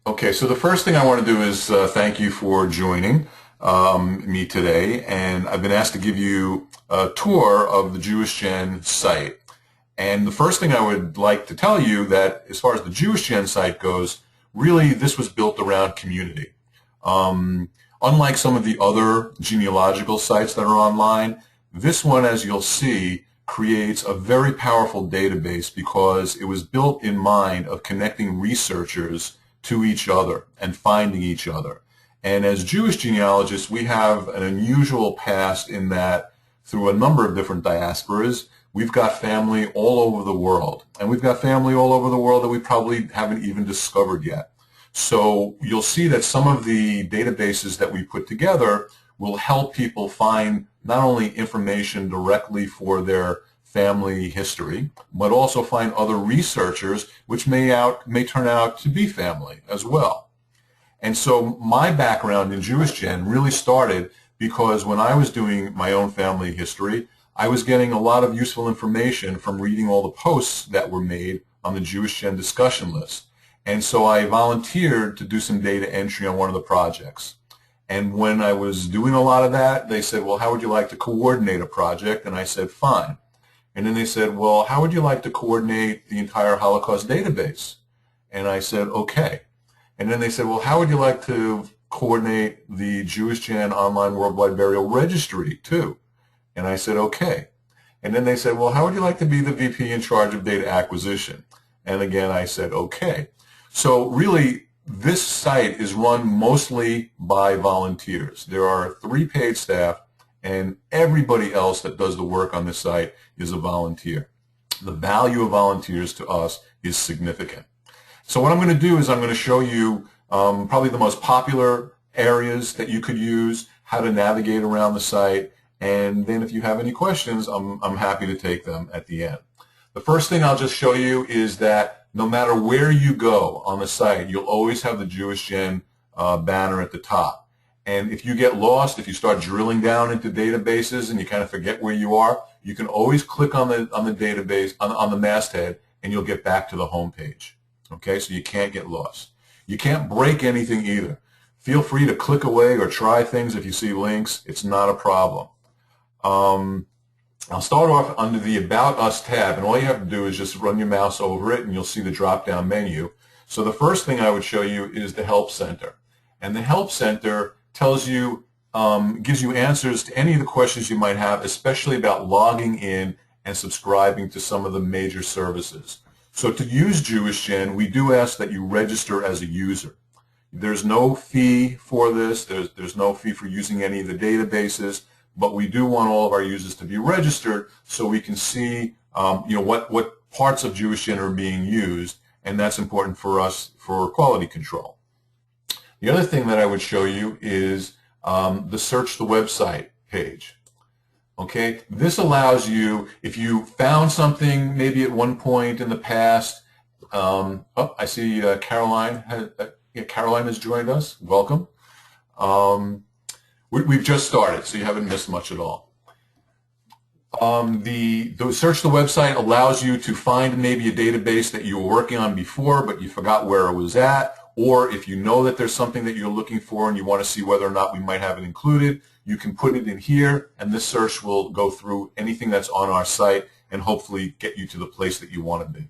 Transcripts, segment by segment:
Okay, so the first thing I want to do is thank you for joining me today, and I've been asked to give you a tour of the JewishGen site. And the first thing I would like to tell you that as far as the JewishGen site goes, really this was built around community. Unlike some of the other genealogical sites that are online, this one, as you'll see, creates a very powerful database because it was built in mind of connecting researchers to each other and finding each other. And as Jewish genealogists, we have an unusual past in that through a number of different diasporas, we've got family all over the world. And we've got family all over the world that we probably haven't even discovered yet. So you'll see that some of the databases that we put together will help people find not only information directly for their family history, but also find other researchers which may turn out to be family as well. And so my background in JewishGen really started because when I was doing my own family history, I was getting a lot of useful information from reading all the posts that were made on the JewishGen discussion list. And so I volunteered to do some data entry on one of the projects. And when I was doing a lot of that, they said, well, how would you like to coordinate a project? And I said, fine. And then they said, well, how would you like to coordinate the entire Holocaust database? And I said, okay. And then they said, well, how would you like to coordinate the JewishGen Online Worldwide Burial Registry too? And I said, okay. And then they said, well, how would you like to be the VP in charge of data acquisition? And again, I said, okay. So really, this site is run mostly by volunteers. There are 3 paid staff, and everybody else that does the work on this site is a volunteer. The value of volunteers to us is significant. So what I'm going to do is I'm going to show you probably the most popular areas that you could use, how to navigate around the site, and then if you have any questions, I'm happy to take them at the end. The first thing I'll just show you is that no matter where you go on the site, you'll always have the JewishGen banner at the top. And if you get lost, if you start drilling down into databases and you kind of forget where you are, you can always click on the database, on the masthead, and you'll get back to the home page. Okay, so you can't get lost. You can't break anything either. Feel free to click away or try things if you see links. It's not a problem. I'll start off under the About Us tab, and all you have to do is just run your mouse over it, and you'll see the drop-down menu. So the first thing I would show you is the Help Center. And the Help Center tells you, gives you answers to any of the questions you might have, especially about logging in and subscribing to some of the major services. So to use JewishGen, we do ask that you register as a user. There's no fee for this. There's no fee for using any of the databases, but we do want all of our users to be registered so we can see what parts of JewishGen are being used, and that's important for us for quality control. The other thing that I would show you is the Search the Website page. Okay, this allows you, if you found something maybe at one point in the past, I see Caroline has joined us. Welcome. We've just started, so you haven't missed much at all. The Search the Website allows you to find maybe a database that you were working on before, but you forgot where it was at, or if you know that there's something that you're looking for and you want to see whether or not we might have it included, you can put it in here, and this search will go through anything that's on our site and hopefully get you to the place that you want to be.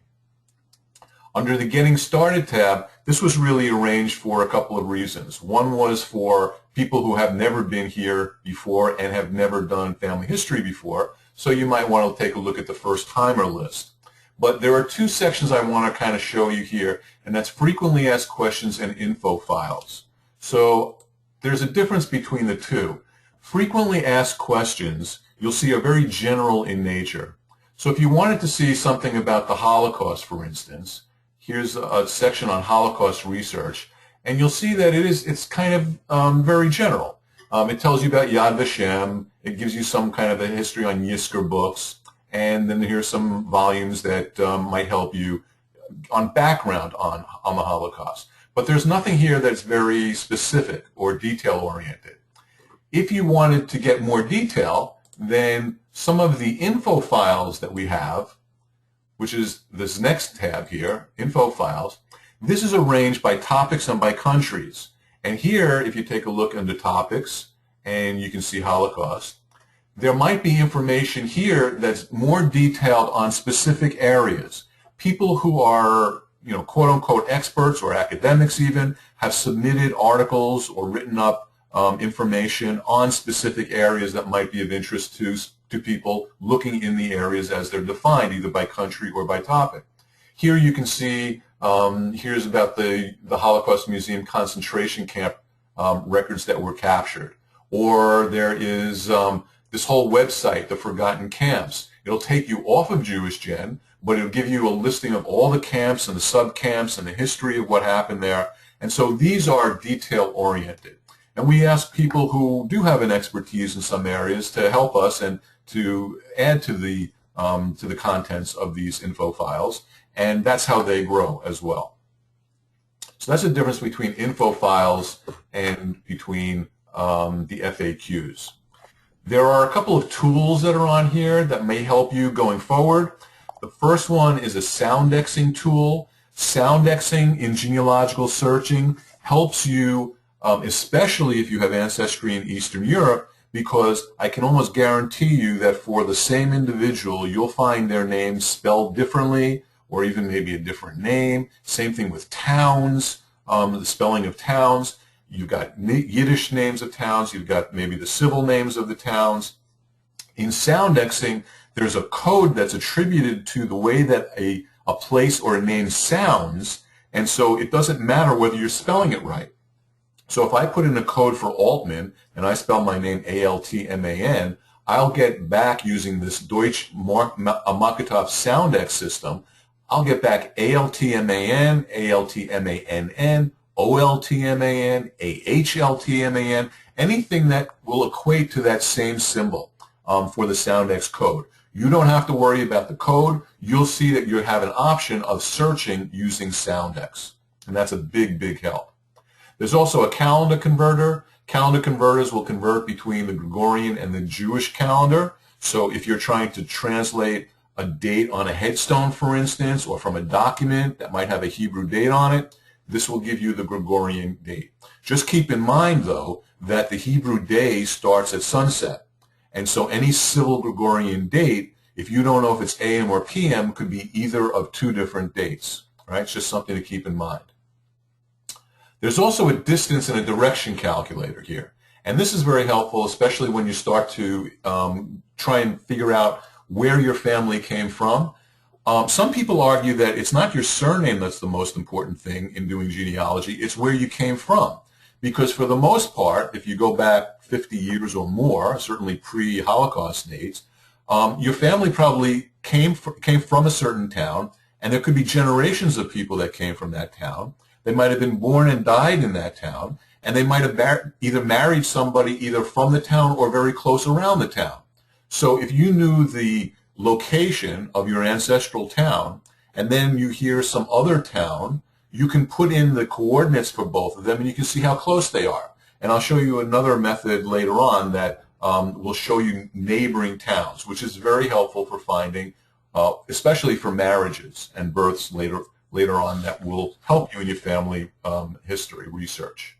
Under the Getting Started tab, this was really arranged for a couple of reasons. One was for people who have never been here before and have never done family history before, so you might want to take a look at the first-timer list. But there are 2 sections I want to kind of show you here, and that's frequently asked questions and info files. So there's a difference between the 2. Frequently asked questions, you'll see, are very general in nature. So if you wanted to see something about the Holocaust, for instance, here's a section on Holocaust research, and you'll see that it's kind of very general. It tells you about Yad Vashem. It gives you some kind of a history on Yizkor books, and then here's some volumes that might help you on background on the Holocaust. But there's nothing here that's very specific or detail-oriented. If you wanted to get more detail, then some of the info files that we have, which is this next tab here, info files, This is arranged by topics and by countries. And here, if you take a look under topics, and you can see Holocaust, there might be information here that's more detailed on specific areas. People who are, quote-unquote experts or academics even, have submitted articles or written up information on specific areas that might be of interest to people looking in the areas as they're defined, either by country or by topic. Here you can see, here's about the Holocaust Museum concentration camp records that were captured. Or there is this whole website, The Forgotten Camps. It'll take you off of JewishGen, but it'll give you a listing of all the camps and the sub-camps and the history of what happened there. And so these are detail-oriented. And we ask people who do have an expertise in some areas to help us and to add to the contents of these info files, and that's how they grow as well. So that's the difference between info files and between the FAQs. There are a couple of tools that are on here that may help you going forward. The first one is a soundexing tool. Soundexing in genealogical searching helps you, especially if you have ancestry in Eastern Europe, because I can almost guarantee you that for the same individual, you'll find their name spelled differently, or even maybe a different name. Same thing with towns, the spelling of towns. You've got Yiddish names of towns. You've got maybe the civil names of the towns. In soundexing, there's a code that's attributed to the way that a place or a name sounds, and so it doesn't matter whether you're spelling it right. So if I put in a code for Altman and I spell my name A-L-T-M-A-N, I'll get back using this Deutsch Markov Soundex system. I'll get back A-L-T-M-A-N, A-L-T-M-A-N-N, O-L-T-M-A-N, A-H-L-T-M-A-N, anything that will equate to that same symbol for the Soundex code. You don't have to worry about the code. You'll see that you have an option of searching using Soundex, and that's a big, big help. There's also a calendar converter. Calendar converters will convert between the Gregorian and the Jewish calendar. So if you're trying to translate a date on a headstone, for instance, or from a document that might have a Hebrew date on it, this will give you the Gregorian date. Just keep in mind, though, that the Hebrew day starts at sunset. And so any civil Gregorian date, if you don't know if it's AM or PM, could be either of two different dates. Right? It's just something to keep in mind. There's also a distance and a direction calculator here. And this is very helpful, especially when you start to try and figure out where your family came from. Some people argue that it's not your surname that's the most important thing in doing genealogy, it's where you came from. Because for the most part, if you go back 50 years or more, certainly pre-Holocaust dates, your family probably came from a certain town, and there could be generations of people that came from that town. They might have been born and died in that town, and they might have either married somebody either from the town or very close around the town. So if you knew the location of your ancestral town, and then you hear some other town, you can put in the coordinates for both of them, and you can see how close they are. And I'll show you another method later on that will show you neighboring towns, which is very helpful for finding, especially for marriages and births later on, that will help you in your family history research.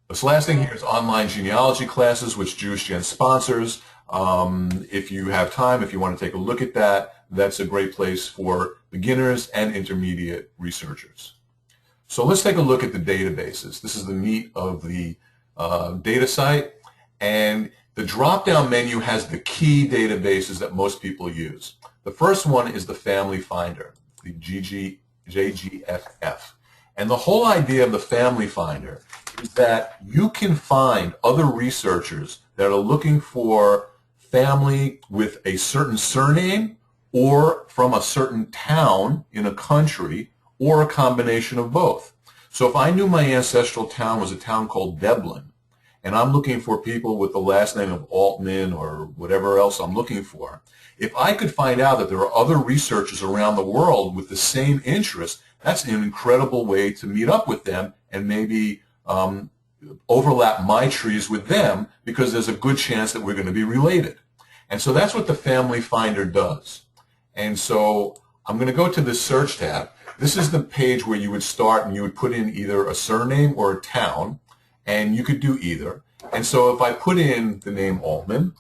This last thing here is online genealogy classes, which JewishGen sponsors. If you have time, if you want to take a look at that, that's a great place for beginners and intermediate researchers. So let's take a look at the databases. This is the meat of the data site, and the drop-down menu has the key databases that most people use. The first one is the Family Finder, the JGFF. And the whole idea of the Family Finder is that you can find other researchers that are looking for family with a certain surname or from a certain town in a country or a combination of both. So if I knew my ancestral town was a town called Dublin, and I'm looking for people with the last name of Altman or whatever else I'm looking for, if I could find out that there are other researchers around the world with the same interest, that's an incredible way to meet up with them and maybe overlap my trees with them, because there's a good chance that we're going to be related. And so that's what the Family Finder does. And so I'm going to go to the Search tab. this is the page where you would start and you would put in either a surname or a town, and you could do either. And so if I put in the name Altman,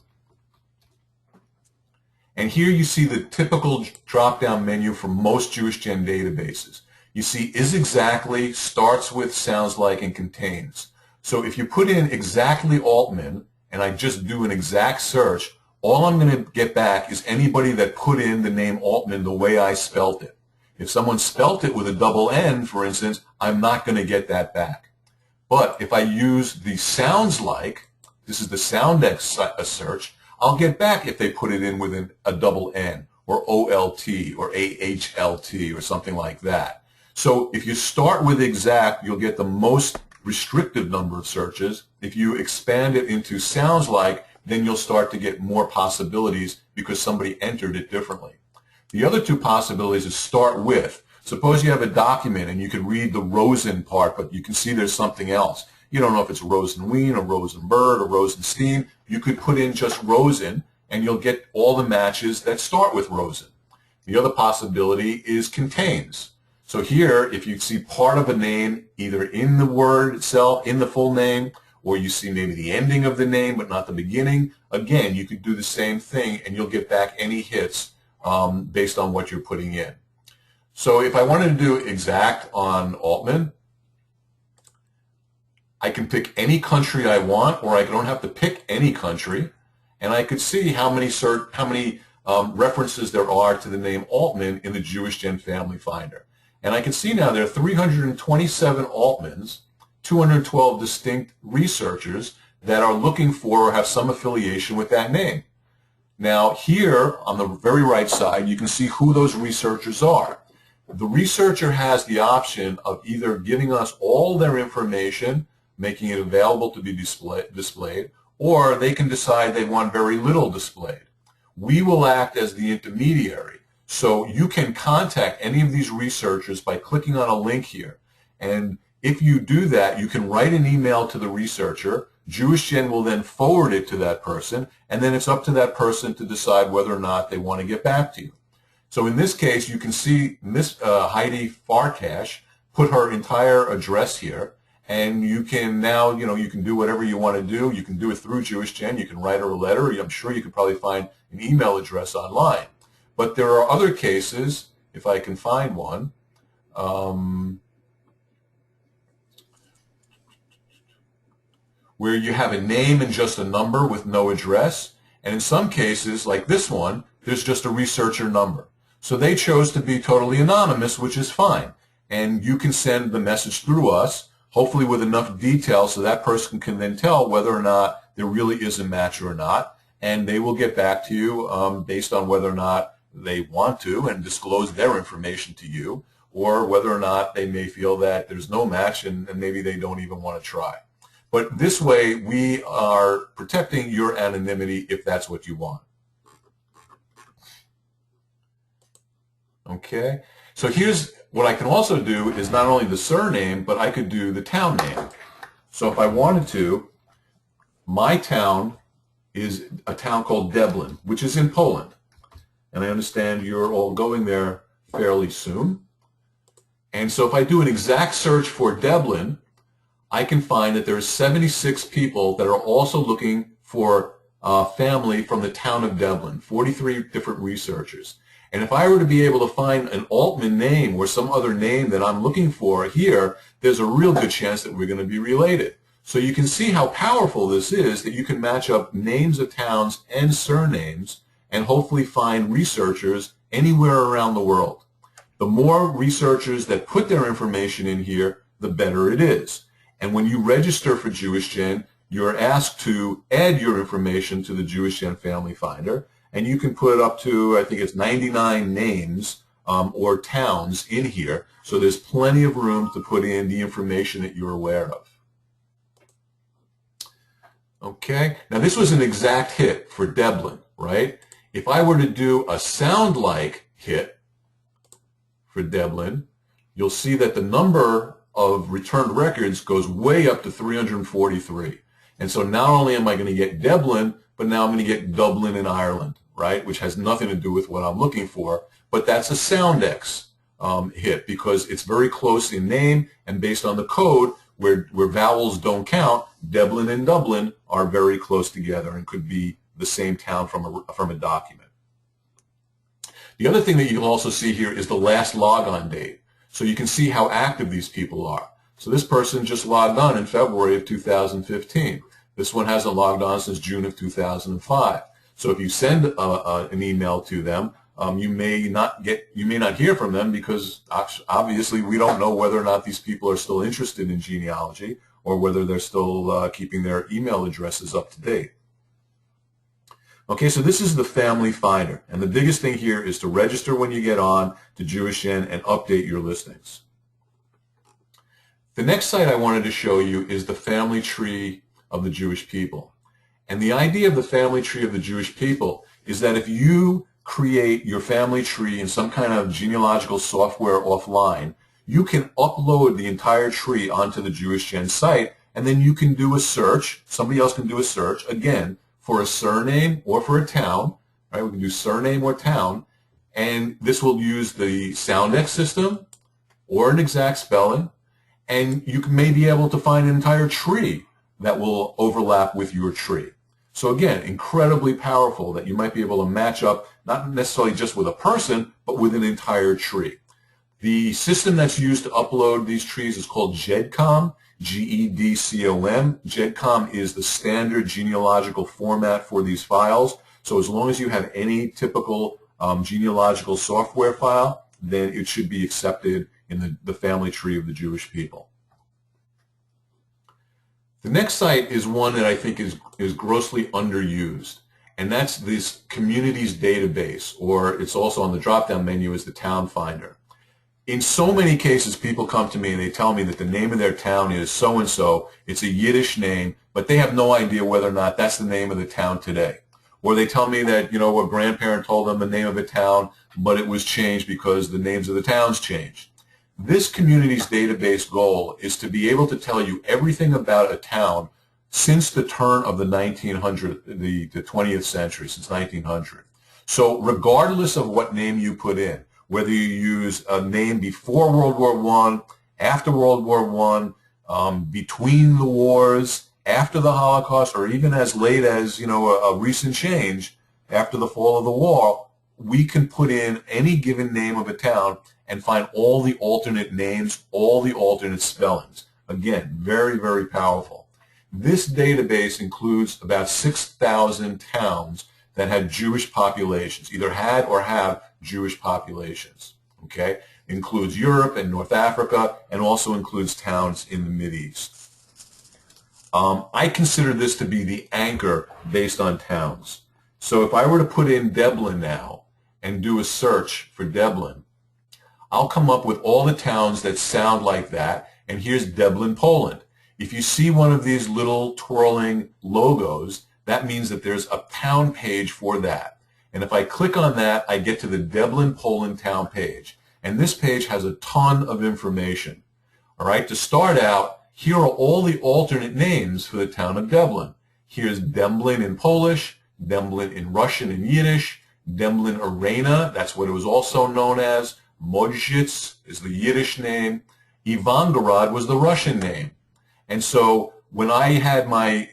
and here you see the typical drop-down menu for most JewishGen databases. You see is exactly, starts with, sounds like, and contains. So if you put in exactly Altman, and I just do an exact search, all I'm going to get back is anybody that put in the name Altman the way I spelt it. If someone spelt it with a double N, for instance, I'm not going to get that back. But if I use the sounds like, this is the Soundex search, I'll get back if they put it in with a double N, or OLT, or AHLT, or something like that. So if you start with exact, you'll get the most restrictive number of searches. If you expand it into sounds like, then you'll start to get more possibilities because somebody entered it differently. The other two possibilities is start with. Suppose you have a document and you can read the Rosen part, but you can see there's something else. You don't know if it's Rosenwein or Rosenberg or Rosenstein. You could put in just Rosen and you'll get all the matches that start with Rosen. The other possibility is contains. So here, if you see part of a name either in the word itself, in the full name, or you see maybe the ending of the name but not the beginning, again, you could do the same thing and you'll get back any hits based on what you're putting in. So if I wanted to do exact on Altman, I can pick any country I want, or I don't have to pick any country, and I could see how many references there are to the name Altman in the JewishGen Family Finder. And I can see now there are 327 Altmans, 212 distinct researchers that are looking for or have some affiliation with that name. Now here on the very right side, you can see who those researchers are. The researcher has the option of either giving us all their information, making it available to be displayed, or they can decide they want very little displayed. We will act as the intermediary. So you can contact any of these researchers by clicking on a link here. And if you do that, you can write an email to the researcher. JewishGen will then forward it to that person, and then it's up to that person to decide whether or not they want to get back to you. So in this case, you can see Miss Heidi Farkash put her entire address here, and you can now, you can do whatever you want to do. You can do it through JewishGen. You can write her a letter. I'm sure you could probably find an email address online. But there are other cases, if I can find one, where you have a name and just a number with no address. And in some cases, like this one, there's just a researcher number. So they chose to be totally anonymous, which is fine. And you can send the message through us, hopefully with enough detail so that person can then tell whether or not there really is a match or not. And they will get back to you based on whether or not they want to and disclose their information to you, or whether or not they may feel that there's no match and maybe they don't even want to try. But this way, we are protecting your anonymity if that's what you want. Okay, so here's what I can also do is not only the surname, but I could do the town name. So if I wanted to, my town is a town called Deblin, which is in Poland. And I understand you're all going there fairly soon. And so if I do an exact search for Deblin, I can find that there are 76 people that are also looking for a family from the town of Deblin, 43 different researchers. And if I were to be able to find an Altman name or some other name that I'm looking for here, there's a real good chance that we're going to be related. So you can see how powerful this is, that you can match up names of towns and surnames and hopefully find researchers anywhere around the world. The more researchers that put their information in here, the better it is. And when you register for JewishGen, you're asked to add your information to the JewishGen Family Finder, and you can put up to, I think it's 99 names or towns in here, so there's plenty of room to put in the information that you're aware of. Okay, now this was an exact hit for Deblin, right? If I were to do a sound-like hit for Deblin, you'll see that the number of returned records goes way up to 343. And so not only am I going to get Deblin, but now I'm going to get Dublin in Ireland, right? Which has nothing to do with what I'm looking for, but that's a Soundex hit, because it's very close in name, and based on the code, where vowels don't count, Deblin and Dublin are very close together and could be the same town from a document. The other thing that you can also see here is the last logon date. So you can see how active these people are. So this person just logged on in February of 2015. This one hasn't logged on since June of 2005. So if you send an email to them, you may not hear from them, because obviously we don't know whether or not these people are still interested in genealogy, or whether they're still keeping their email addresses up to date. Okay, so this is the family finder, and the biggest thing here is to register when you get on to JewishGen and update your listings. The next site I wanted to show you is the family tree of the Jewish people. And the idea of the family tree of the Jewish people is that if you create your family tree in some kind of genealogical software offline, you can upload the entire tree onto the JewishGen site, and then you can do a search. Somebody else can do a search, again, for a surname or for a town. Right? We can do surname or town, and this will use the SoundX system or an exact spelling, and you may be able to find an entire tree that will overlap with your tree. So again, incredibly powerful that you might be able to match up, not necessarily just with a person, but with an entire tree. The system that's used to upload these trees is called GEDCOM, G-E-D-C-O-M. GEDCOM is the standard genealogical format for these files. So as long as you have any typical genealogical software file, then it should be accepted in the family tree of the Jewish people. The next site is one that I think is grossly underused, and that's this communities database, or it's also on the drop-down menu as the town finder. In so many cases, people come to me and they tell me that the name of their town is so-and-so. It's a Yiddish name, but they have no idea whether or not that's the name of the town today. Or they tell me that, a grandparent told them the name of a town, but it was changed because the names of the towns changed. This communities database goal is to be able to tell you everything about a town since the turn of the 20th century, since 1900. So regardless of what name you put in, whether you use a name before World War I, after World War I, between the wars, after the Holocaust, or even as late as, a recent change after the fall of the wall, we can put in any given name of a town and find all the alternate names, all the alternate spellings. Again, very, very powerful. This database includes about 6,000 towns that had Jewish populations, either had or have Jewish populations. Okay? It includes Europe and North Africa, and also includes towns in the Mideast. I consider this to be the anchor based on towns. So if I were to put in Deblin now and do a search for Deblin, I'll come up with all the towns that sound like that, and here's Deblin, Poland. If you see one of these little twirling logos, that means that there's a town page for that. And if I click on that, I get to the Deblin, Poland town page. And this page has a ton of information. All right, to start out, here are all the alternate names for the town of Deblin. Here's Demblin in Polish, Demblin in Russian and Yiddish, Demblin Arena, that's what it was also known as, Modzhitz is the Yiddish name, Ivangorod was the Russian name. And so when I had my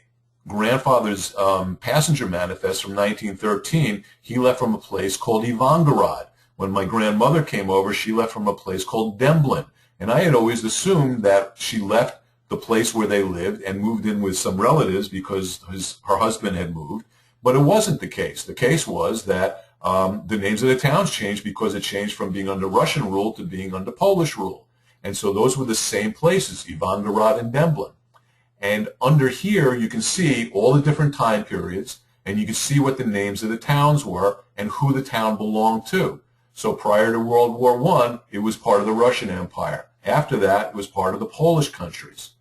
grandfather's passenger manifest from 1913, he left from a place called Ivangorod. When my grandmother came over, she left from a place called Demblin. And I had always assumed that she left the place where they lived and moved in with some relatives because her husband had moved. But it wasn't the case. The case was that the names of the towns changed because it changed from being under Russian rule to being under Polish rule. And so those were the same places, Ivangorod and Demblin. And under here, you can see all the different time periods, and you can see what the names of the towns were and who the town belonged to. So prior to World War I, it was part of the Russian Empire. After that, it was part of the Polish countries.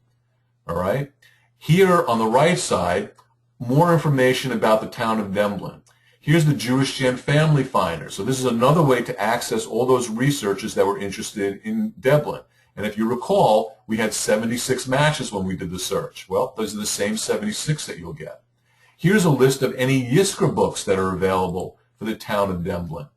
All right? Here on the right side, more information about the town of Demblin. Here's the JewishGen Family Finder. So this is another way to access all those researchers that were interested in Demblin. And if you recall, we had 76 matches when we did the search. Well, those are the same 76 that you'll get. Here's a list of any Yizkor books that are available for the town of Demblin.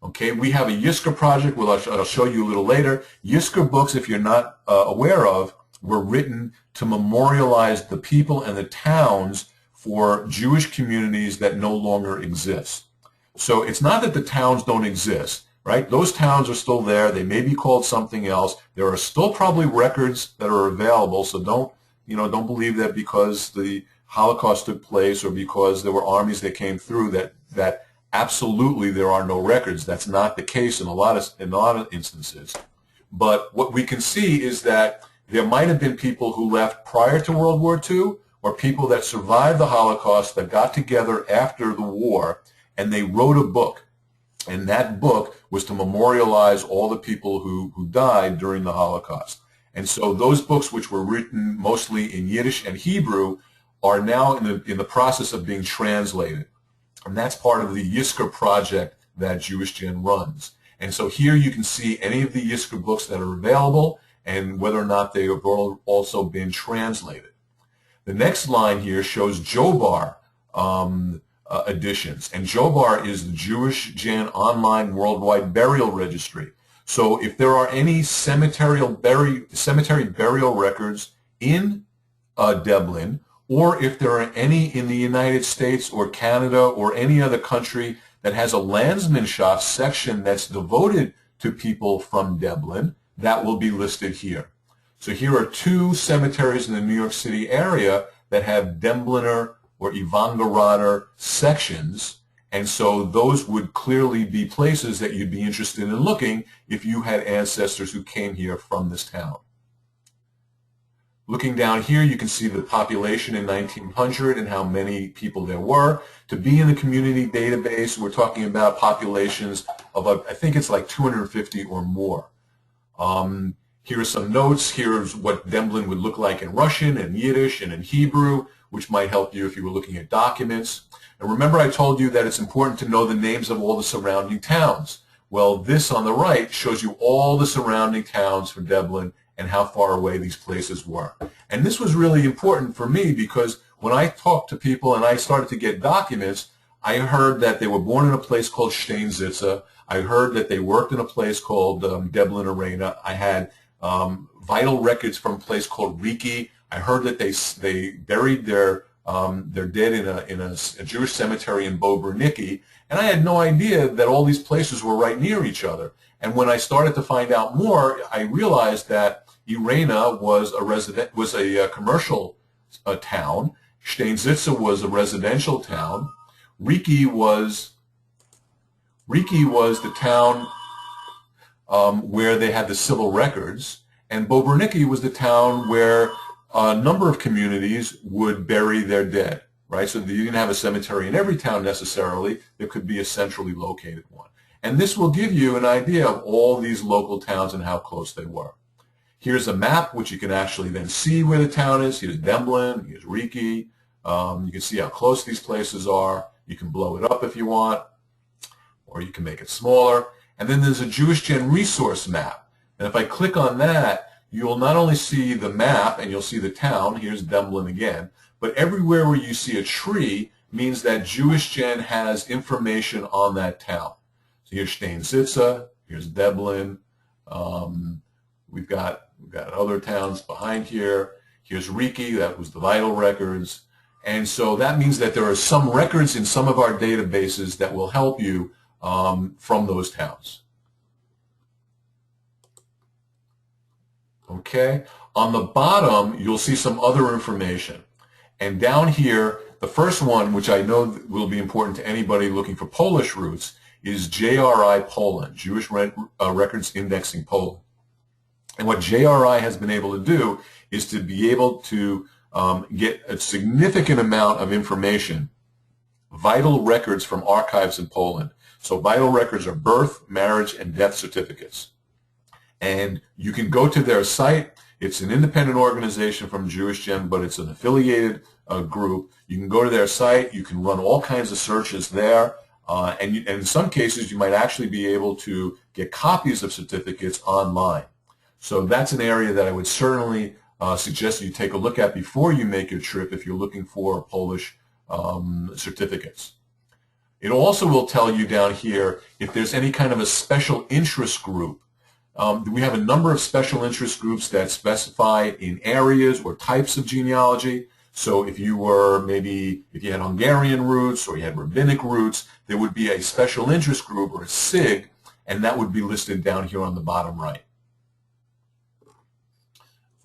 Okay, we have a Yizkor project, which I'll show you a little later. Yizkor books, if you're not aware of, were written to memorialize the people and the towns for Jewish communities that no longer exist. So it's not that the towns don't exist, right? Those towns are still there. They may be called something else. There are still probably records that are available, so don't believe that because the Holocaust took place or because there were armies that came through that absolutely there are no records. That's not the case in a lot of instances. But what we can see is that there might have been people who left prior to World War II or people that survived the Holocaust that got together after the war and they wrote a book. And that book was to memorialize all the people who died during the Holocaust. And so those books, which were written mostly in Yiddish and Hebrew, are now in the process of being translated. And that's part of the Yizkor project that JewishGen runs. And so here you can see any of the Yizkor books that are available and whether or not they have also been translated. The next line here shows Jobar editions. And Jobar is the JewishGen Online Worldwide Burial Registry. So if there are any cemetery burial records in Dublin, or if there are any in the United States or Canada or any other country that has a Landsmannschaft section that's devoted to people from Dublin, that will be listed here. So here are two cemeteries in the New York City area that have Dembliner or Evangerader sections, and so those would clearly be places that you'd be interested in looking if you had ancestors who came here from this town. Looking down here, you can see the population in 1900 and how many people there were. To be in the community database, we're talking about populations of, I think it's like 250 or more. Here are some notes. Here's what Demblin would look like in Russian and Yiddish and in Hebrew, which might help you if you were looking at documents. And remember I told you that it's important to know the names of all the surrounding towns. Well, this on the right shows you all the surrounding towns for Dublin and how far away these places were. And this was really important for me because when I talked to people and I started to get documents, I heard that they were born in a place called Steinzitze. I heard that they worked in a place called Dublin Arena. I had vital records from a place called Riki. I heard that they buried their dead in a Jewish cemetery in Boberniki, and I had no idea that all these places were right near each other. And when I started to find out more, I realized that Irena was a commercial town. Steinzitze was a residential town. Riki was the town where they had the civil records, and Boberniki was the town where a number of communities would bury their dead, right? So you didn't have a cemetery in every town necessarily. There could be a centrally located one. And this will give you an idea of all these local towns and how close they were. Here's a map which you can actually then see where the town is. Here's Demblin, here's Riki. You can see how close these places are. You can blow it up if you want, or you can make it smaller. And then there's a JewishGen resource map. And if I click on that, you'll not only see the map and you'll see the town, here's Demblin again, but everywhere where you see a tree means that JewishGen has information on that town. So here's Steinzitze, here's Dublin, we've got other towns behind here, here's Riki, that was the vital records, and so that means that there are some records in some of our databases that will help you from those towns. Okay, on the bottom you'll see some other information, and down here the first one, which I know will be important to anybody looking for Polish roots, is JRI Poland, Jewish Records Indexing Poland. And what JRI has been able to do is to be able to get a significant amount of information, vital records from archives in Poland. So vital records are birth, marriage, and death certificates. And you can go to their site. It's an independent organization from JewishGen, but it's an affiliated group. You can go to their site. You can run all kinds of searches there. And in some cases, you might actually be able to get copies of certificates online. So that's an area that I would certainly suggest you take a look at before you make your trip if you're looking for Polish certificates. It also will tell you down here if there's any kind of a special interest group. We have a number of special interest groups that specify in areas or types of genealogy. So if you were if you had Hungarian roots or you had rabbinic roots, there would be a special interest group or a SIG, and that would be listed down here on the bottom right.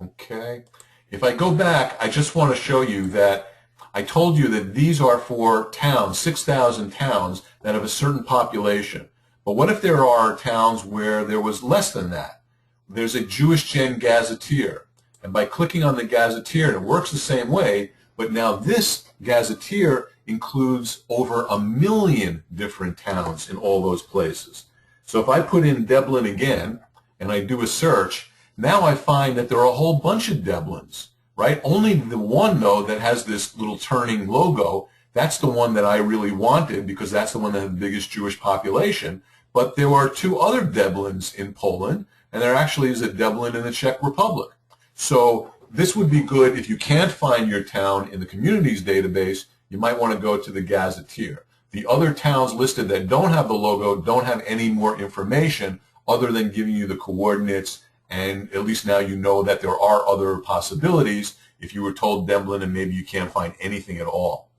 Okay. If I go back, I just want to show you that I told you that these are for towns, 6,000 towns that have a certain population. But what if there are towns where there was less than that? There's a JewishGen gazetteer. And by clicking on the gazetteer, and it works the same way, but now this gazetteer includes over 1 million different towns in all those places. So if I put in Dublin again, and I do a search, now I find that there are a whole bunch of Dublins, right? Only the one, though, that has this little turning logo, that's the one that I really wanted because that's the one that had the biggest Jewish population. But there are 2 other Dublins in Poland, and there actually is a Dublin in the Czech Republic. So this would be good if you can't find your town in the communities database, you might want to go to the gazetteer. The other towns listed that don't have the logo don't have any more information other than giving you the coordinates, and at least now you know that there are other possibilities if you were told Dublin and maybe you can't find anything at all.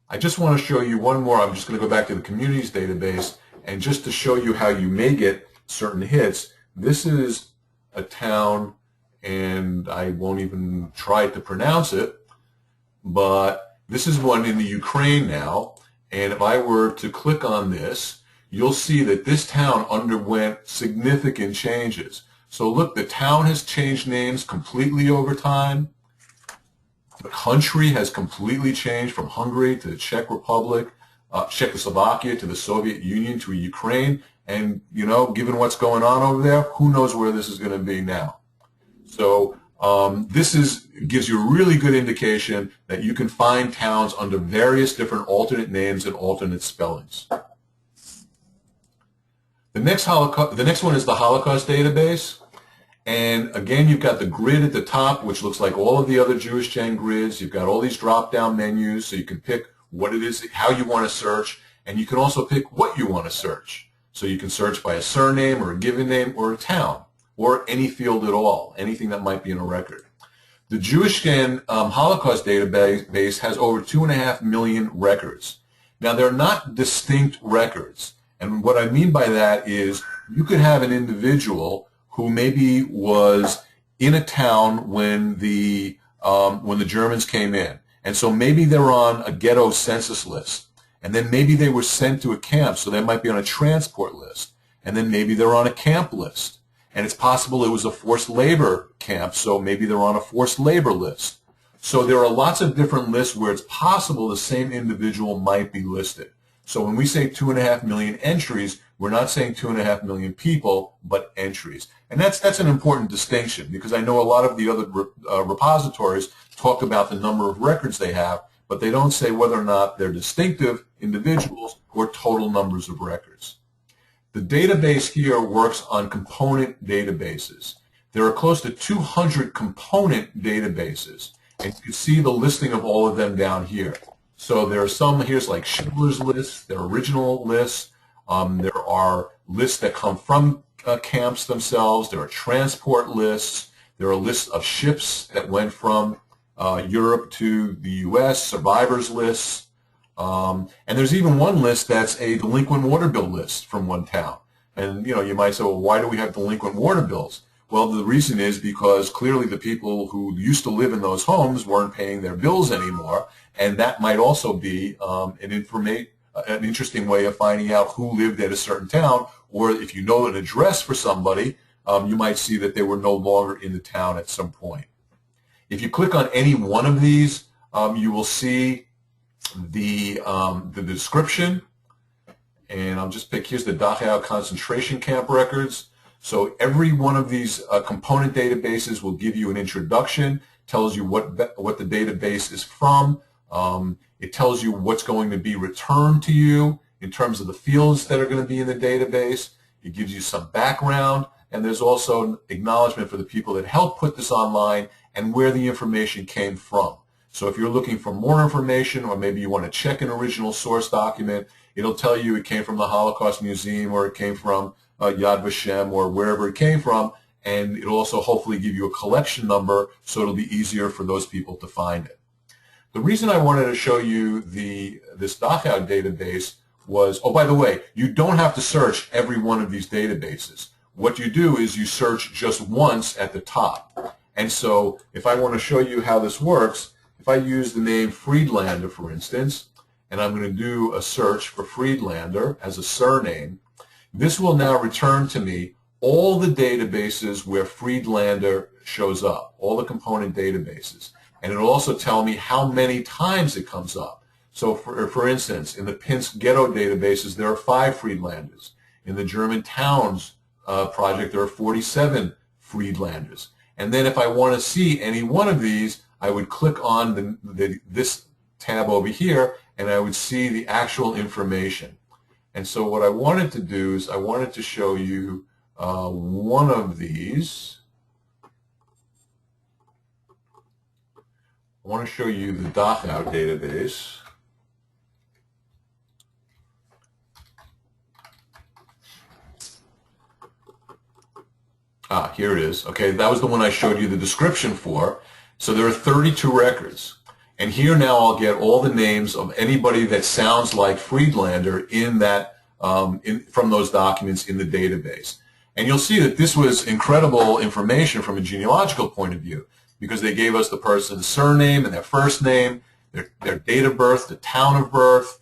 I just want to show you one more. I'm just going to go back to the communities database, and just to show you how you may get certain hits, this is a town, and I won't even try to pronounce it, but this is one in the Ukraine now, and if I were to click on this, you'll see that this town underwent significant changes. So look, the town has changed names completely over time. The country has completely changed from Hungary to the Czech Republic, Czechoslovakia to the Soviet Union to Ukraine. And, you know, given what's going on over there, who knows where this is going to be now. So this gives you a really good indication that you can find towns under various different alternate names and alternate spellings. The next one is the Holocaust database. And again, you've got the grid at the top, which looks like all of the other JewishGen grids. You've got all these drop-down menus, so you can pick what it is, how you want to search, and you can also pick what you want to search. So you can search by a surname or a given name or a town, or any field at all, anything that might be in a record. The JewishGen Holocaust database has over 2.5 million records. Now, they're not distinct records. And what I mean by that is you could have an individual who maybe was in a town when the Germans came in. And so maybe they're on a ghetto census list. And then maybe they were sent to a camp, so they might be on a transport list. And then maybe they're on a camp list. And it's possible it was a forced labor camp, so maybe they're on a forced labor list. So there are lots of different lists where it's possible the same individual might be listed. So when we say 2.5 million entries, we're not saying 2.5 million people, but entries. And that's an important distinction, because I know a lot of the other repositories talk about the number of records they have, but they don't say whether or not they're distinctive individuals or total numbers of records. The database here works on component databases. There are close to 200 component databases, and you can see the listing of all of them down here. So there are some, here's like Schindler's List, there are original lists, there are lists that come from camps themselves, there are transport lists, there are lists of ships that went from Europe to the U.S., survivors lists, and there's even one list that's a delinquent water bill list from one town. And you know, you might say, well, why do we have delinquent water bills? Well, the reason is because clearly the people who used to live in those homes weren't paying their bills anymore, and that might also be an interesting way of finding out who lived at a certain town, or if you know an address for somebody, you might see that they were no longer in the town at some point. If you click on any one of these, you will see the description, and I'll just pick, here's the Dachau concentration camp records. So every one of these component databases will give you an introduction, tells you what the database is from. It tells you what's going to be returned to you in terms of the fields that are going to be in the database. It gives you some background, and there's also an acknowledgement for the people that helped put this online and where the information came from. So if you're looking for more information, or maybe you want to check an original source document, it'll tell you it came from the Holocaust Museum, or it came from Yad Vashem, or wherever it came from, and it'll also hopefully give you a collection number, so it'll be easier for those people to find it. The reason I wanted to show you this Dachau database was, oh, by the way, you don't have to search every one of these databases. What you do is you search just once at the top. And so if I want to show you how this works, if I use the name Friedlander, for instance, and I'm going to do a search for Friedlander as a surname, this will now return to me all the databases where Friedlander shows up, all the component databases. And it'll also tell me how many times it comes up. So for instance, in the Pinsk ghetto databases, there are 5 Friedlanders. In the German towns project, there are 47 Friedlanders. And then if I want to see any one of these, I would click on this tab over here, and I would see the actual information. And so what I wanted to do is I wanted to show you one of these. I want to show you the Dachau database. Here it is. Okay, that was the one I showed you the description for. So there are 32 records. And here now I'll get all the names of anybody that sounds like Friedlander in that, from those documents in the database. And you'll see that this was incredible information from a genealogical point of view, because they gave us the person's surname and their first name, their date of birth, the town of birth,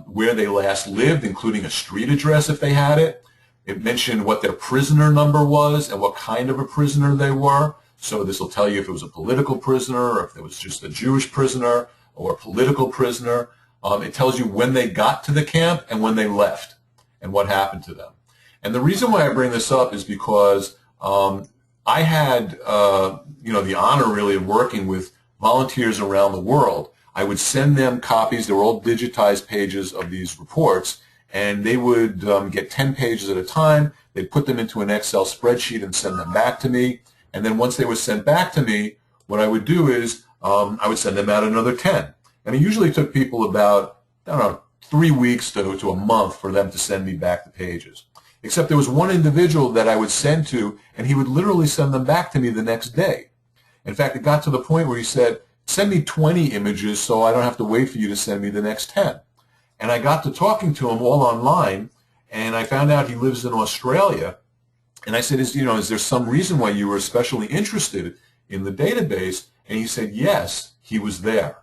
where they last lived, including a street address if they had it. It mentioned what their prisoner number was and what kind of a prisoner they were. So this will tell you if it was a political prisoner, or if it was just a Jewish prisoner or a political prisoner. It tells you when they got to the camp and when they left and what happened to them. And the reason why I bring this up is because I had the honor really of working with volunteers around the world. I would send them copies. They were all digitized pages of these reports, and they would get 10 pages at a time. They'd put them into an Excel spreadsheet and send them back to me. And then once they were sent back to me, what I would do is I would send them out another 10. And it usually took people about, I don't know, 3 weeks to a month for them to send me back the pages. Except there was one individual that I would send to, and he would literally send them back to me the next day. In fact, it got to the point where he said, send me 20 images so I don't have to wait for you to send me the next 10. And I got to talking to him all online, and I found out he lives in Australia. And I said, is there some reason why you were especially interested in the database? And he said, yes, he was there.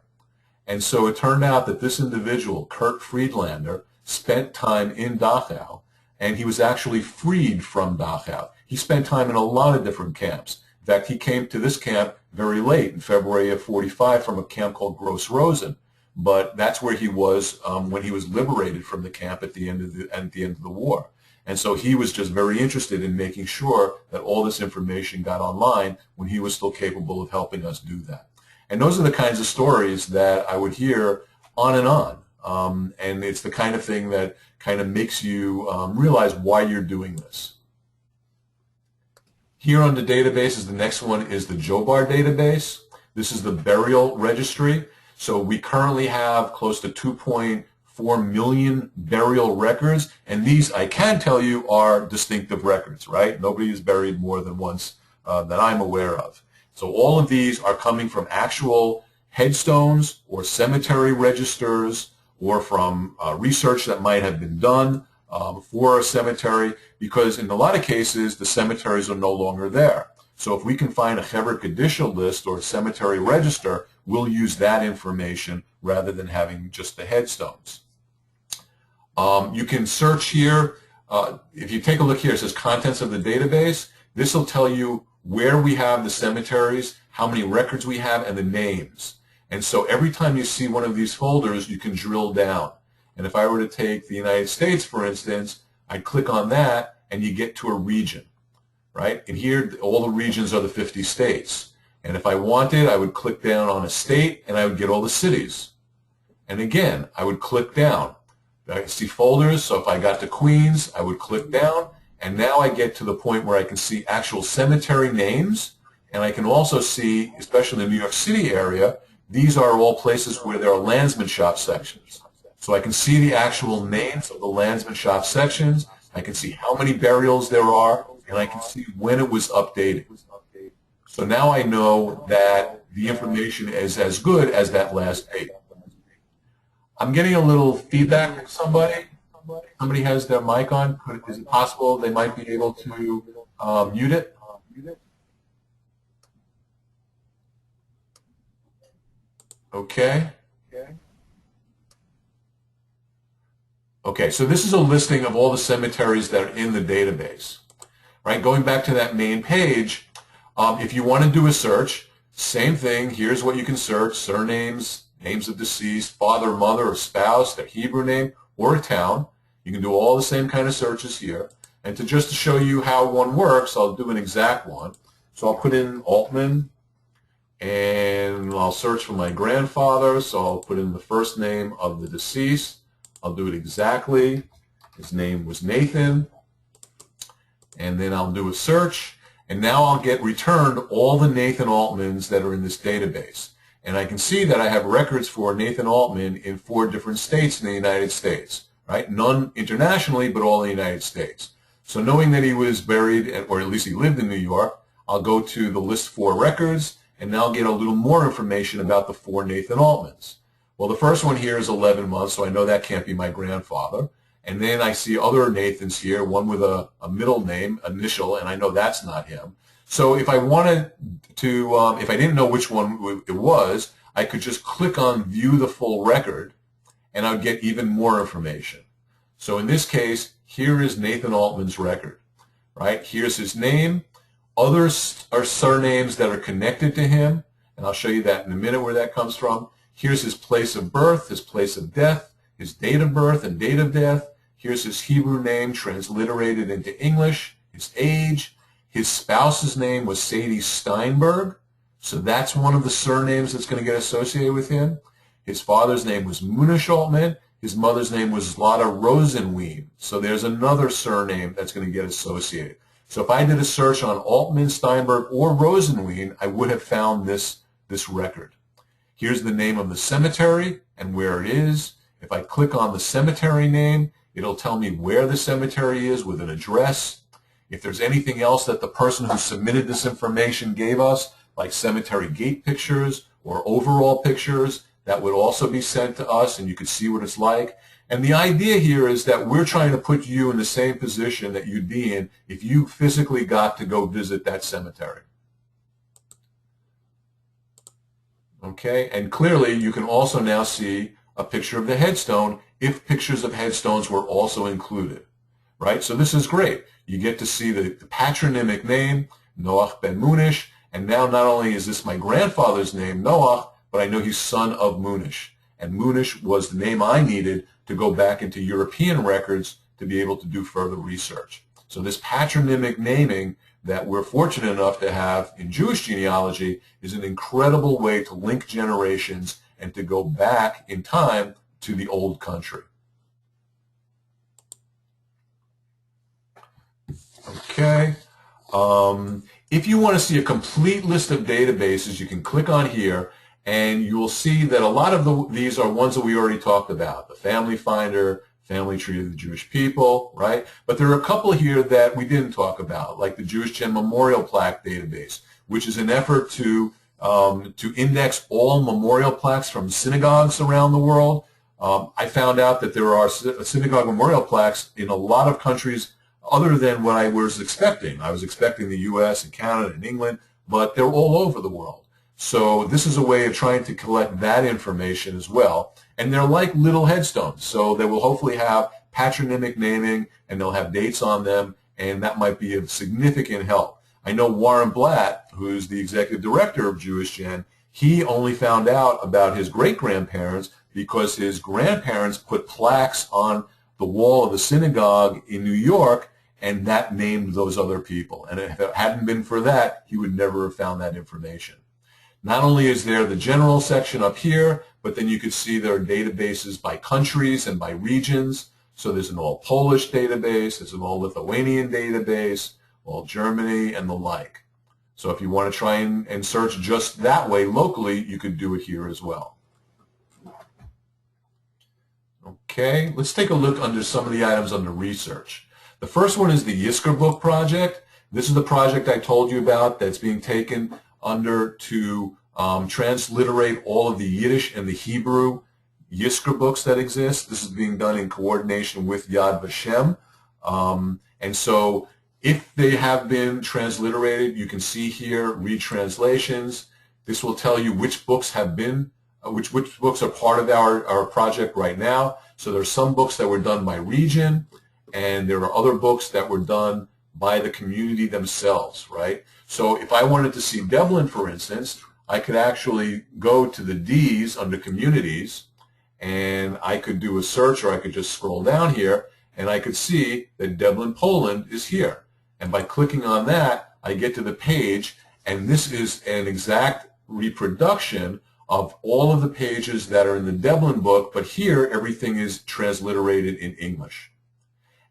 And so it turned out that this individual, Kurt Friedlander, spent time in Dachau, and he was actually freed from Dachau. He spent time in a lot of different camps. In fact, he came to this camp very late, in February of '45, from a camp called Gross Rosen. But that's where he was when he was liberated from the camp at the end of the war. And so he was just very interested in making sure that all this information got online when he was still capable of helping us do that. And those are the kinds of stories that I would hear on and on. And it's the kind of thing that kind of makes you realize why you're doing this. Here on the databases, the next one is the Jobar database. This is the burial registry. So we currently have close to 2.4 million burial records, and these, I can tell you, are distinctive records, right? Nobody is buried more than once that I'm aware of. So all of these are coming from actual headstones or cemetery registers, or from research that might have been done for a cemetery, because in a lot of cases the cemeteries are no longer there. So if we can find a Hever Kadisha list or a cemetery register, we'll use that information rather than having just the headstones. You can search here. If you take a look here, it says contents of the database. This will tell you where we have the cemeteries, how many records we have, and the names. And so every time you see one of these folders, you can drill down. And if I were to take the United States, for instance, I'd click on that, and you get to a region, right? And here, all the regions are the 50 states. And if I wanted, I would click down on a state, and I would get all the cities. And again, I would click down. I see folders, so if I got to Queens, I would click down, and now I get to the point where I can see actual cemetery names, and I can also see, especially in the New York City area, these are all places where there are Landsmannschaft sections. So I can see the actual names of the Landsmannschaft sections, I can see how many burials there are, and I can see when it was updated. So now I know that the information is as good as that last date. I'm getting a little feedback from somebody. Somebody has their mic on. Is it possible they might be able to mute it? Okay. Okay, so this is a listing of all the cemeteries that are in the database. Right, going back to that main page, if you want to do a search, same thing. Here's what you can search: surnames, names of deceased, father, mother, or spouse, their Hebrew name, or a town. You can do all the same kind of searches here. And just to show you how one works, I'll do an exact one. So I'll put in Altman, and I'll search for my grandfather. So I'll put in the first name of the deceased. I'll do it exactly. His name was Nathan. And then I'll do a search. And now I'll get returned all the Nathan Altmans that are in this database. And I can see that I have records for Nathan Altman in 4 different states in the United States. Right? None internationally, but all in the United States. So knowing that he was buried, or at least he lived in New York, I'll go to the list 4 records, and now I'll get a little more information about the 4 Nathan Altmans. Well, the first one here is 11 months, so I know that can't be my grandfather. And then I see other Nathans here, one with a middle name, initial, and I know that's not him. So if I wanted to, if I didn't know which one it was, I could just click on View the Full Record, and I would get even more information. So in this case, here is Nathan Altman's record, right? Here's his name. Others are surnames that are connected to him, and I'll show you that in a minute where that comes from. Here's his place of birth, his place of death, his date of birth and date of death. Here's his Hebrew name transliterated into English, his age. His spouse's name was Sadie Steinberg, so that's one of the surnames that's going to get associated with him. His father's name was Munish Altman. His mother's name was Zlata Rosenwein, so there's another surname that's going to get associated. So if I did a search on Altman, Steinberg, or Rosenwein, I would have found this record. Here's the name of the cemetery and where it is. If I click on the cemetery name, it'll tell me where the cemetery is with an address. If there's anything else that the person who submitted this information gave us, like cemetery gate pictures or overall pictures, that would also be sent to us, and you could see what it's like. And the idea here is that we're trying to put you in the same position that you'd be in if you physically got to go visit that cemetery. Okay, and clearly you can also now see a picture of the headstone if pictures of headstones were also included, right? So this is great. You get to see the patronymic name, Noach ben Munish, and now not only is this my grandfather's name, Noach, but I know he's son of Munish. And Munish was the name I needed to go back into European records to be able to do further research. So this patronymic naming that we're fortunate enough to have in Jewish genealogy is an incredible way to link generations and to go back in time to the old country. Okay. If you want to see a complete list of databases, you can click on here, and you'll see that a lot of these are ones that we already talked about. The Family Finder, Family Tree of the Jewish People, right? But there are a couple here that we didn't talk about, like the JewishGen Memorial Plaque Database, which is an effort to index all memorial plaques from synagogues around the world. I found out that there are synagogue memorial plaques in a lot of countries other than what I was expecting. I was expecting the U.S. and Canada and England, but they're all over the world. So this is a way of trying to collect that information as well. And they're like little headstones, so they will hopefully have patronymic naming, and they'll have dates on them, and that might be of significant help. I know Warren Blatt, who's the executive director of JewishGen, he only found out about his great-grandparents because his grandparents put plaques on the wall of the synagogue in New York, and that named those other people. And if it hadn't been for that, he would never have found that information. Not only is there the general section up here, but then you could see there are databases by countries and by regions. So there's an all Polish database, there's an all Lithuanian database, all Germany, and the like. So if you want to try and search just that way locally, you could do it here as well. Okay, let's take a look under some of the items under research. The first one is the Yizkor book project. This is the project I told you about that's being taken under to transliterate all of the Yiddish and the Hebrew Yizkor books that exist. This is being done in coordination with Yad Vashem. And so if they have been transliterated, you can see here retranslations. This will tell you which books have been, which books are part of our project right now. So there are some books that were done by region, and there are other books that were done by the community themselves, right? So if I wanted to see Devlin, for instance, I could actually go to the D's under communities, and I could do a search, or I could just scroll down here, and I could see that Devlin, Poland is here. And by clicking on that, I get to the page, and this is an exact reproduction of all of the pages that are in the Devlin book, but here everything is transliterated in English.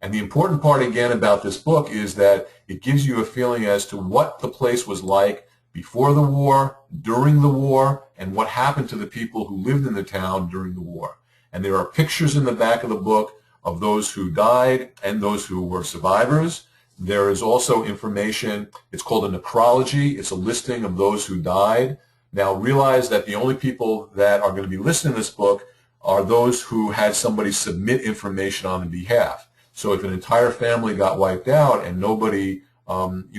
And the important part again about this book is that it gives you a feeling as to what the place was like before the war, during the war, and what happened to the people who lived in the town during the war. And there are pictures in the back of the book of those who died and those who were survivors. There is also information, it's called a necrology, it's a listing of those who died. Now realize that the only people that are going to be listed in this book are those who had somebody submit information on their behalf. So if an entire family got wiped out and nobody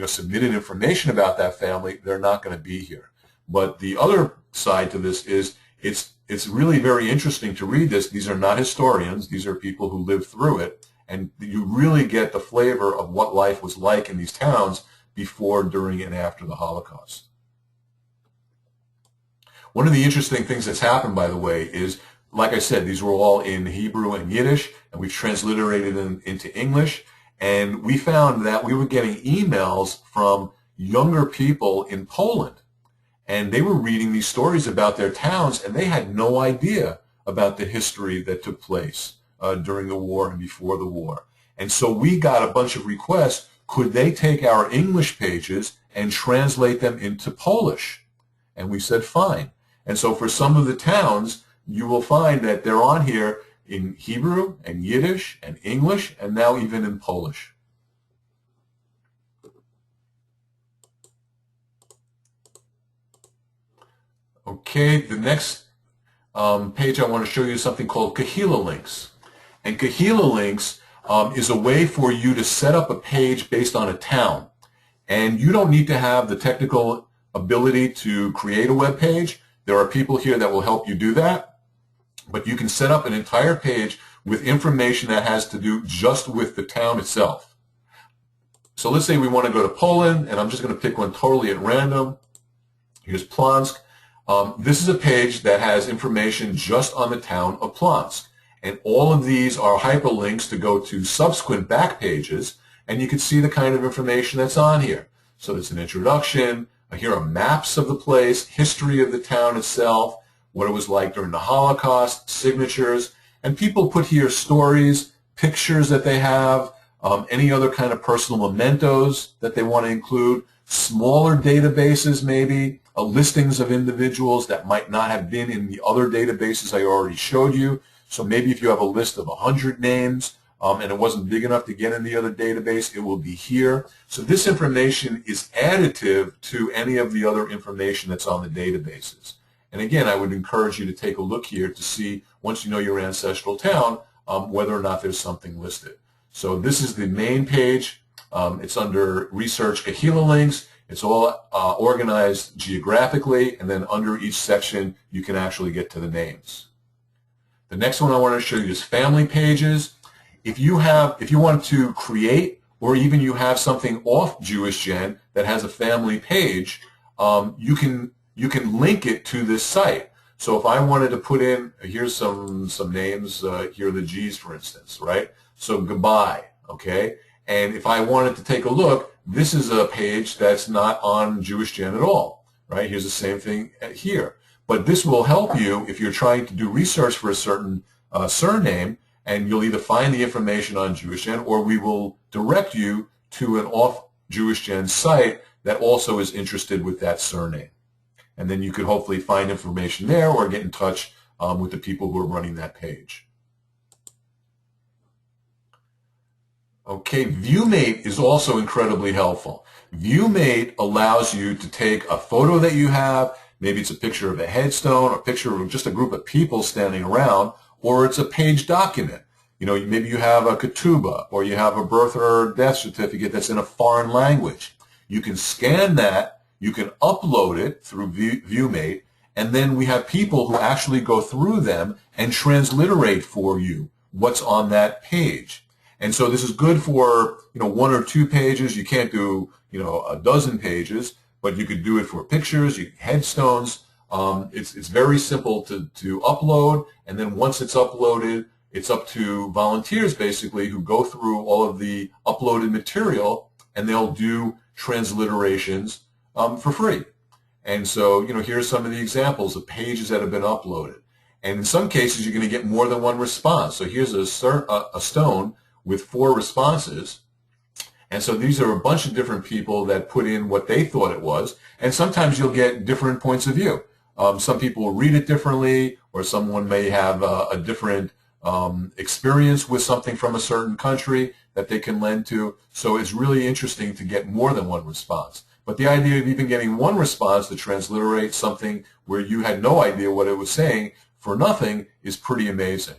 submitted information about that family, they're not going to be here. But the other side to this is it's really very interesting to read this. These are not historians. These are people who lived through it. And you really get the flavor of what life was like in these towns before, during, and after the Holocaust. One of the interesting things that's happened, by the way, is, like I said, these were all in Hebrew and Yiddish, and we've transliterated them into English. And we found that we were getting emails from younger people in Poland, and they were reading these stories about their towns, and they had no idea about the history that took place during the war and before the war. And so we got a bunch of requests, could they take our English pages and translate them into Polish? And we said, fine. And so for some of the towns, you will find that they're on here in Hebrew and Yiddish and English, and now even in Polish. Okay, the next page I want to show you is something called Kahila links. And Kahila links is a way for you to set up a page based on a town. And you don't need to have the technical ability to create a web page. There are people here that will help you do that. But you can set up an entire page with information that has to do just with the town itself. So let's say we want to go to Poland, and I'm just going to pick one totally at random. Here's Plonsk. This is a page that has information just on the town of Plonsk. And all of these are hyperlinks to go to subsequent back pages, and you can see the kind of information that's on here. So there's an introduction, here are maps of the place, history of the town itself, what it was like during the Holocaust, signatures, and people put here stories, pictures that they have, any other kind of personal mementos that they want to include, smaller databases maybe, listings of individuals that might not have been in the other databases I already showed you. So maybe if you have a list of 100 names and it wasn't big enough to get in the other database, it will be here. So this information is additive to any of the other information that's on the databases. And again, I would encourage you to take a look here to see, once you know your ancestral town, whether or not there's something listed. So this is the main page. It's under Research Kahila Links. It's all organized geographically, and then under each section, you can actually get to the names. The next one I want to show you is family pages. If you want to create, or even you have something off JewishGen that has a family page, you can link it to this site. So if I wanted to put in, here's some names, here are the G's, for instance, right? So goodbye, okay? And if I wanted to take a look, this is a page that's not on JewishGen at all, right? Here's the same thing here. But this will help you if you're trying to do research for a certain surname, and you'll either find the information on JewishGen, or we will direct you to an off JewishGen site that also is interested with that surname. And then you could hopefully find information there or get in touch with the people who are running that page. Okay, ViewMate is also incredibly helpful. ViewMate allows you to take a photo that you have, maybe it's a picture of a headstone, or a picture of just a group of people standing around, or it's a page document. You know, maybe you have a ketubah, or you have a birth or death certificate that's in a foreign language. You can scan that, you can upload it through ViewMate, and then we have people who actually go through them and transliterate for you what's on that page. And so this is good for, you know, 1 or 2 pages. You can't do, you know, a dozen pages, but you could do it for pictures, headstones. It's very simple to upload, and then once it's uploaded, it's up to volunteers basically who go through all of the uploaded material, and they'll do transliterations for free. And so, you know, here's some of the examples of pages that have been uploaded. And in some cases, you're going to get more than one response. So here's a stone with 4 responses. And so these are a bunch of different people that put in what they thought it was. And sometimes you'll get different points of view. Some people will read it differently, or someone may have a different experience with something from a certain country that they can lend to. So it's really interesting to get more than one response. But the idea of even getting one response to transliterate something where you had no idea what it was saying for nothing is pretty amazing.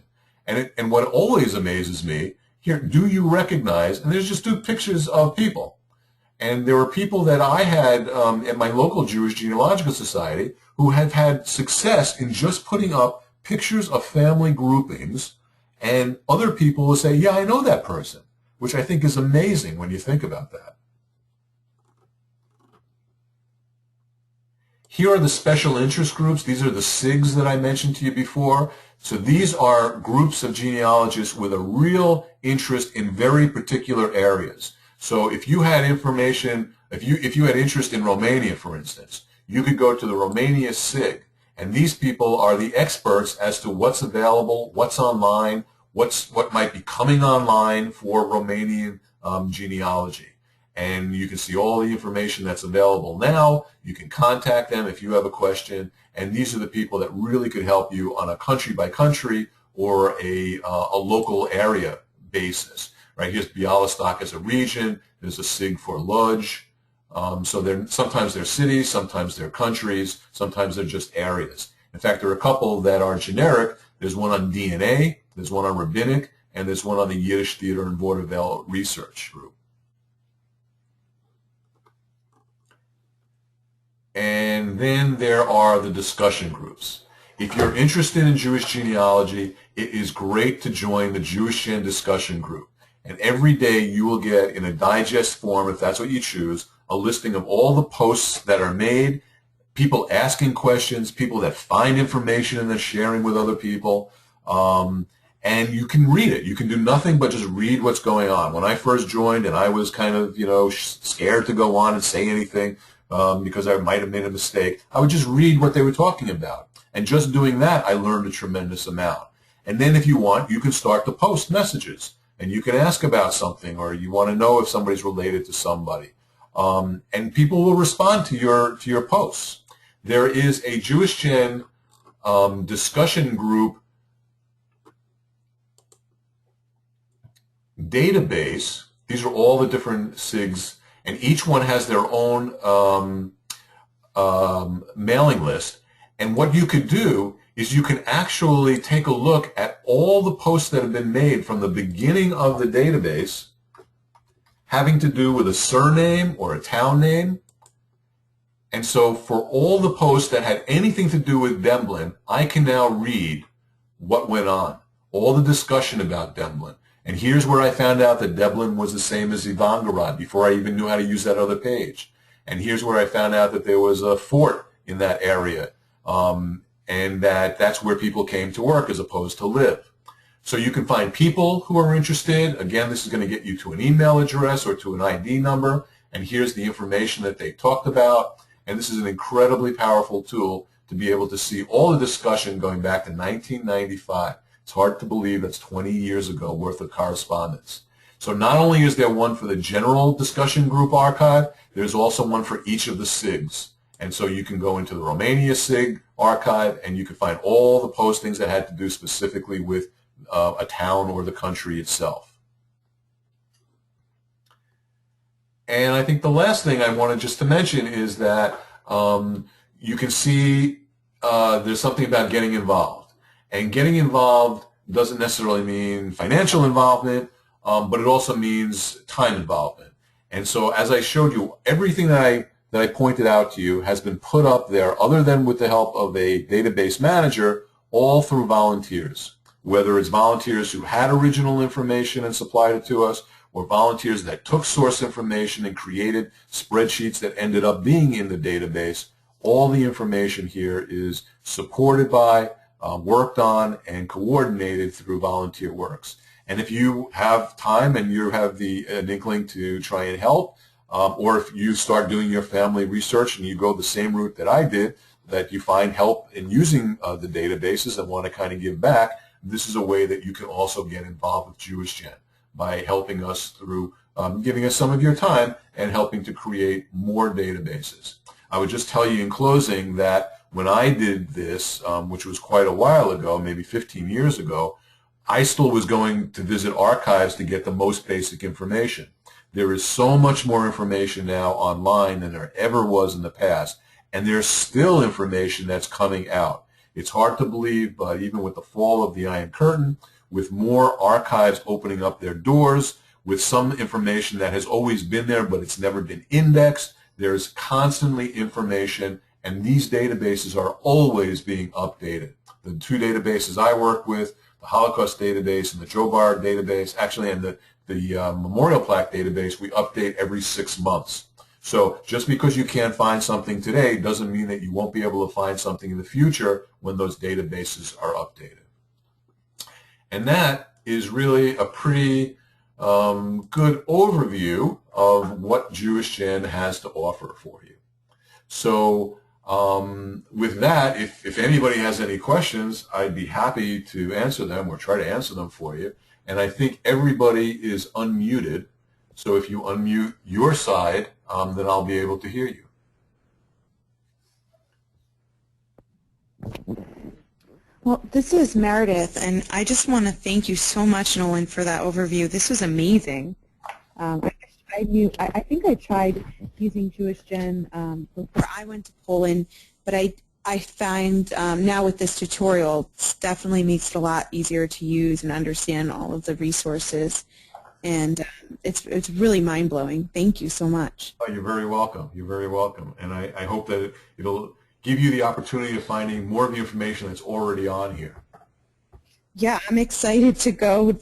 And what always amazes me, here, do you recognize, and there's just 2 pictures of people. And there were people that I had at my local Jewish Genealogical Society who have had success in just putting up pictures of family groupings, and other people will say, yeah, I know that person, which I think is amazing when you think about that. Here are the special interest groups. These are the SIGs that I mentioned to you before. So these are groups of genealogists with a real interest in very particular areas. So if you had information, if you had interest in Romania, for instance, you could go to the Romania SIG, and these people are the experts as to what's available, what's online, what might be coming online for Romanian genealogy. And you can see all the information that's available now. You can contact them if you have a question. And these are the people that really could help you on a country-by-country or a local area basis. Right, here's Bialystok as a region. There's a SIG for Lodz. So sometimes they're cities, sometimes they're countries, sometimes they're just areas. In fact, there are a couple that are generic. There's one on DNA, there's one on rabbinic, and there's one on the Yiddish Theater and Vaudeville Research Group. And then there are the discussion groups. If you're interested in Jewish genealogy, it is great to join the Jewish Gen discussion group. And every day you will get, in a digest form, if that's what you choose, a listing of all the posts that are made, people asking questions, people that find information and then sharing with other people. And you can read it. You can do nothing but just read what's going on. When I first joined and I was kind of, you know, scared to go on and say anything, because I might have made a mistake, I would just read what they were talking about. And just doing that, I learned a tremendous amount. And then if you want, you can start to post messages. And you can ask about something, or you want to know if somebody's related to somebody. And people will respond to your posts. There is a Jewish Gen discussion group database. These are all the different SIGs, and each one has their own mailing list. And what you could do is you can actually take a look at all the posts that have been made from the beginning of the database having to do with a surname or a town name. And so for all the posts that had anything to do with Demblin, I can now read what went on, all the discussion about Demblin. And here's where I found out that Demblin was the same as Ivangorod before I even knew how to use that other page. And here's where I found out that there was a fort in that area, and that's where people came to work as opposed to live. So you can find people who are interested. Again, this is going to get you to an email address or to an ID number, and here's the information that they talked about. And this is an incredibly powerful tool to be able to see all the discussion going back to 1995. It's hard to believe that's 20 years ago worth of correspondence. So not only is there one for the general discussion group archive, there's also one for each of the SIGs. And so you can go into the Romania SIG archive and you can find all the postings that had to do specifically with a town or the country itself. And I think the last thing I wanted just to mention is that you can see there's something about getting involved. And getting involved doesn't necessarily mean financial involvement, but it also means time involvement. And so as I showed you, everything that I pointed out to you has been put up there, other than with the help of a database manager, all through volunteers. Whether it's volunteers who had original information and supplied it to us, or volunteers that took source information and created spreadsheets that ended up being in the database, all the information here is supported by, worked on, and coordinated through volunteer works. And if you have time and you have an inkling to try and help, or if you start doing your family research and you go the same route that I did, that you find help in using the databases and want to kind of give back, this is a way that you can also get involved with JewishGen by helping us through giving us some of your time and helping to create more databases. I would just tell you in closing that when I did this, which was quite a while ago, maybe 15 years ago, I still was going to visit archives to get the most basic information. There is so much more information now online than there ever was in the past, and there's still information that's coming out. It's hard to believe, but even with the fall of the Iron Curtain, with more archives opening up their doors, with some information that has always been there but it's never been indexed, there's constantly information, and these databases are always being updated. The two databases I work with, the Holocaust database and the Jobar database, actually, and the Memorial Plaque database, we update every 6 months. So just because you can't find something today doesn't mean that you won't be able to find something in the future when those databases are updated. And that is really a pretty good overview of what JewishGen has to offer for you. So with that, if anybody has any questions, I'd be happy to answer them or try to answer them for you. And I think everybody is unmuted. So if you unmute your side, then I'll be able to hear you. Well, this is Meredith, and I just want to thank you so much, Nolan, for that overview. This was amazing. I think I tried using JewishGen before I went to Poland, but I find now with this tutorial, it definitely makes it a lot easier to use and understand all of the resources, and it's really mind-blowing. Thank you so much. Oh, you're very welcome. You're very welcome. And I hope that it'll give you the opportunity of finding more of the information that's already on here. Yeah, I'm excited to go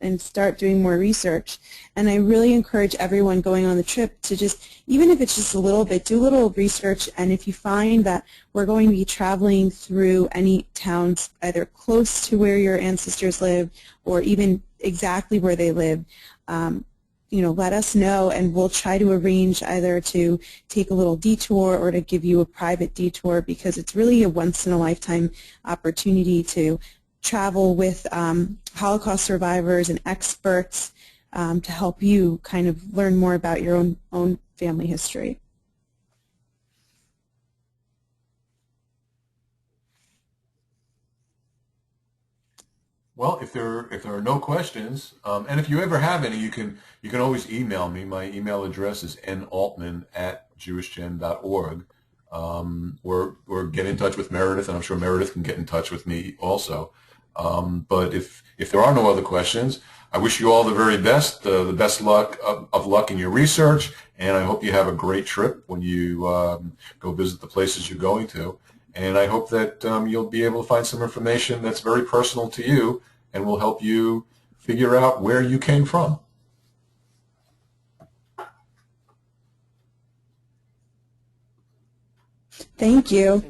and start doing more research. And I really encourage everyone going on the trip to just, even if it's just a little bit, do a little research. And if you find that we're going to be traveling through any towns either close to where your ancestors lived or even exactly where they lived, let us know, and we'll try to arrange either to take a little detour or to give you a private detour, because it's really a once-in-a-lifetime opportunity to travel with Holocaust survivors and experts to help you kind of learn more about your own family history. Well, if there are no questions, and if you ever have any, you can always email me. My email address is NAltman@JewishGen.org, or get in touch with Meredith, and I'm sure Meredith can get in touch with me also. But if there are no other questions, I wish you all the very best, the best luck of luck in your research, and I hope you have a great trip when you go visit the places you're going to. And I hope that you'll be able to find some information that's very personal to you and will help you figure out where you came from. Thank you.